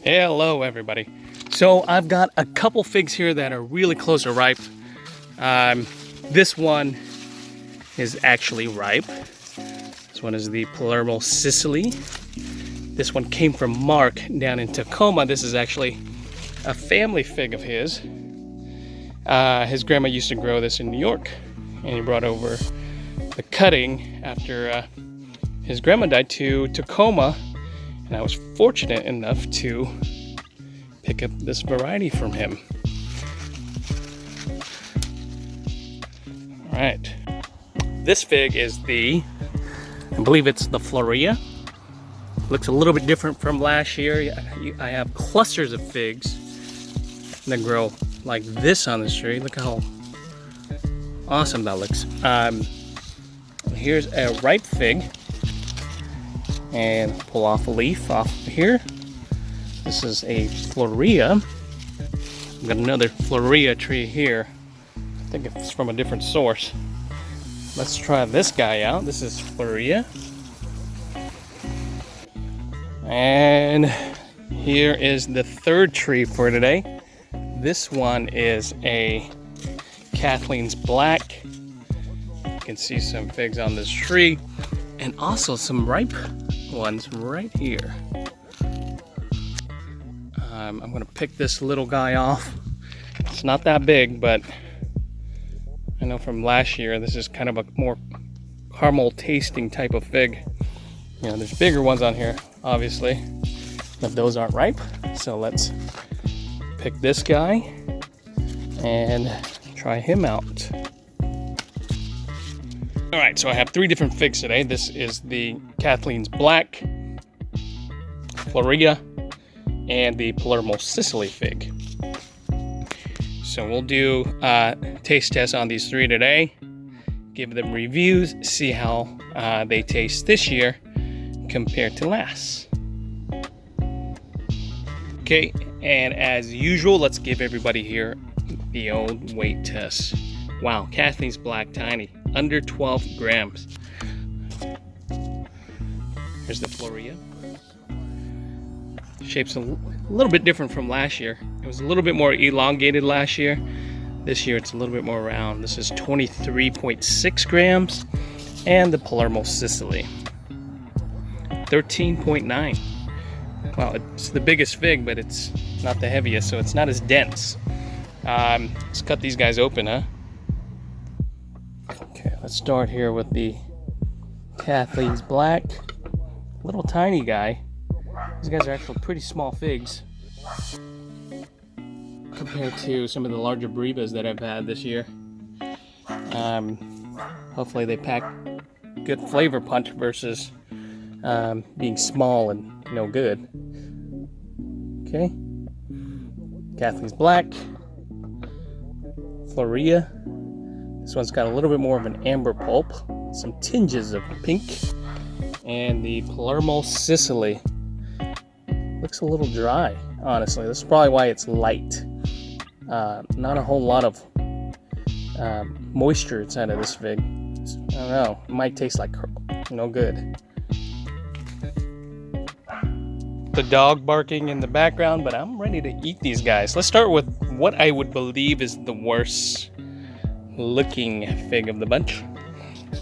Hello everybody. So I've got a couple figs here that are really close to ripe. This one is actually ripe. This one is the Palermo Sicily. This one came from Mark down in Tacoma. This is actually a family fig of his. His grandma used to grow this in New York, and he brought over the cutting after his grandma died to Tacoma. And I was fortunate enough to pick up this variety from him. All right. This fig is I believe it's the Florea. Looks a little bit different from last year. I have clusters of figs that grow like this on this tree. Look how awesome that looks. Here's a ripe fig. And pull off a leaf off of here. This is a Florea. I've got another Florea tree here. I think it's from a different source. Let's try this guy out. This is Florea. And here is the third tree for today. This one is a Kathleen's Black. You can see some figs on this tree, and also some ripe ones right here. I'm gonna pick this little guy off. It's not that big, but I know from last year this is kind of a more caramel tasting type of fig. You know, there's bigger ones on here, obviously, but those aren't ripe. So let's pick this guy and try him out. All right, so I have three different figs today. This is the Kathleen's Black, Florea, and the Palermo Sicily fig. So we'll do taste tests on these three today, give them reviews, see how they taste this year compared to last. Okay, and as usual, let's give everybody here the old weight test. Wow, Kathleen's Black, tiny, under 12 grams. Here's the Florea. Shape's a little bit different from last year. It was a little bit more elongated last year. This year it's a little bit more round. This is 23.6 grams. And the Palermo Sicily, 13.9. Wow, it's the biggest fig, but it's not the heaviest, so it's not as dense. Let's cut these guys open, huh? Okay, let's start here with the Kathleen's Black. Little tiny guy. These guys are actually pretty small figs compared to some of the larger Brevas that I've had this year. Hopefully they pack good flavor punch versus being small and no good. Okay, Kathleen's Black, Florea. This one's got a little bit more of an amber pulp, some tinges of pink, and the Palermo Sicily looks a little dry, honestly. This is probably why it's light. Not a whole lot of moisture inside of this fig. I don't know, it might taste like no good. The dog barking in the background, but I'm ready to eat these guys. Let's start with what I would believe is the worst looking fig of the bunch.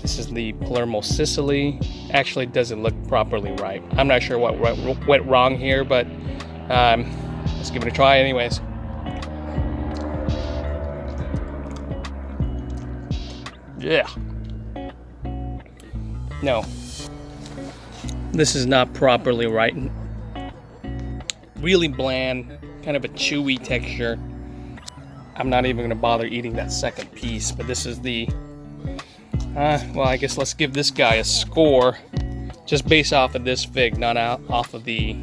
This is the Palermo Sicily. Actually doesn't look properly ripe. I'm not sure what went wrong here, but let's give it a try anyways. Yeah. No. This is not properly ripe. Really bland, kind of a chewy texture. I'm not even gonna bother eating that second piece, but this is the, well, I guess let's give this guy a score just based off of this fig, not off of the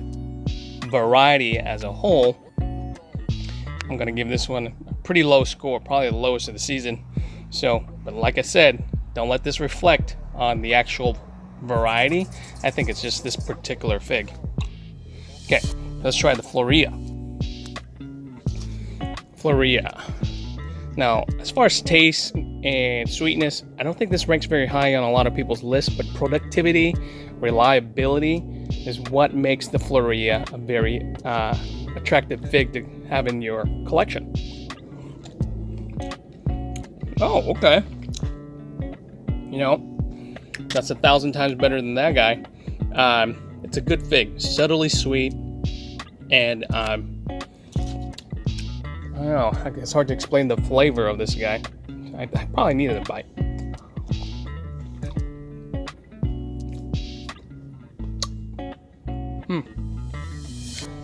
variety as a whole. I'm gonna give this one a pretty low score, probably the lowest of the season. So, but like I said, don't let this reflect on the actual variety. I think it's just this particular fig. Okay, let's try the Florea. Florea. Now, as far as taste and sweetness, I don't think this ranks very high on a lot of people's lists, but productivity, reliability, is what makes the Florea a very attractive fig to have in your collection. Oh, okay. You know, that's 1,000 times better than that guy. It's a good fig, subtly sweet, and I don't know, it's hard to explain the flavor of this guy. I probably needed a bite.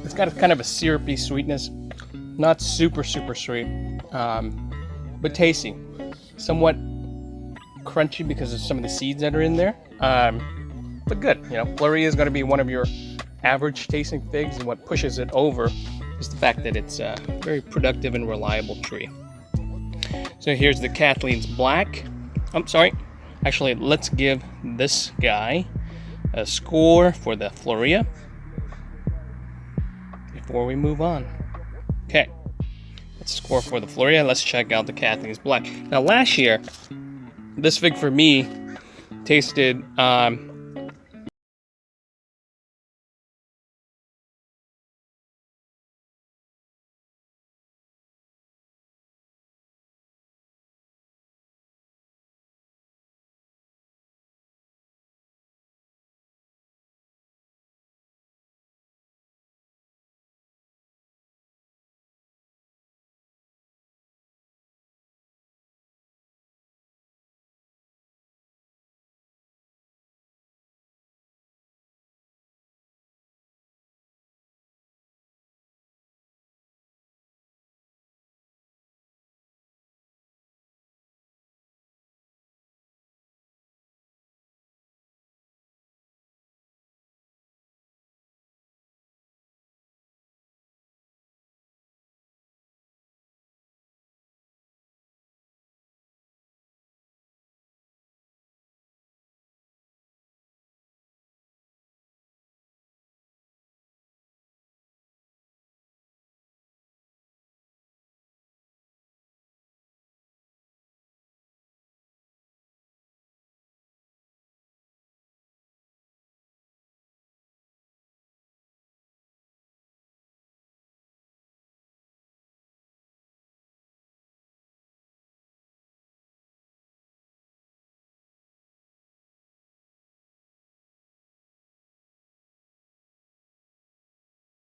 It's got kind of a syrupy sweetness, not super sweet, but tasty. Somewhat crunchy because of some of the seeds that are in there, but good. You know, Florea is going to be one of your average tasting figs, and what pushes it over is the fact that it's a very productive and reliable tree. So here's the Kathleen's Black. I'm sorry. Actually, let's give this guy a score for the Florea before we move on. Okay, let's score for the Florea. Let's check out the Kathleen's Black. Now, last year, this fig for me tasted a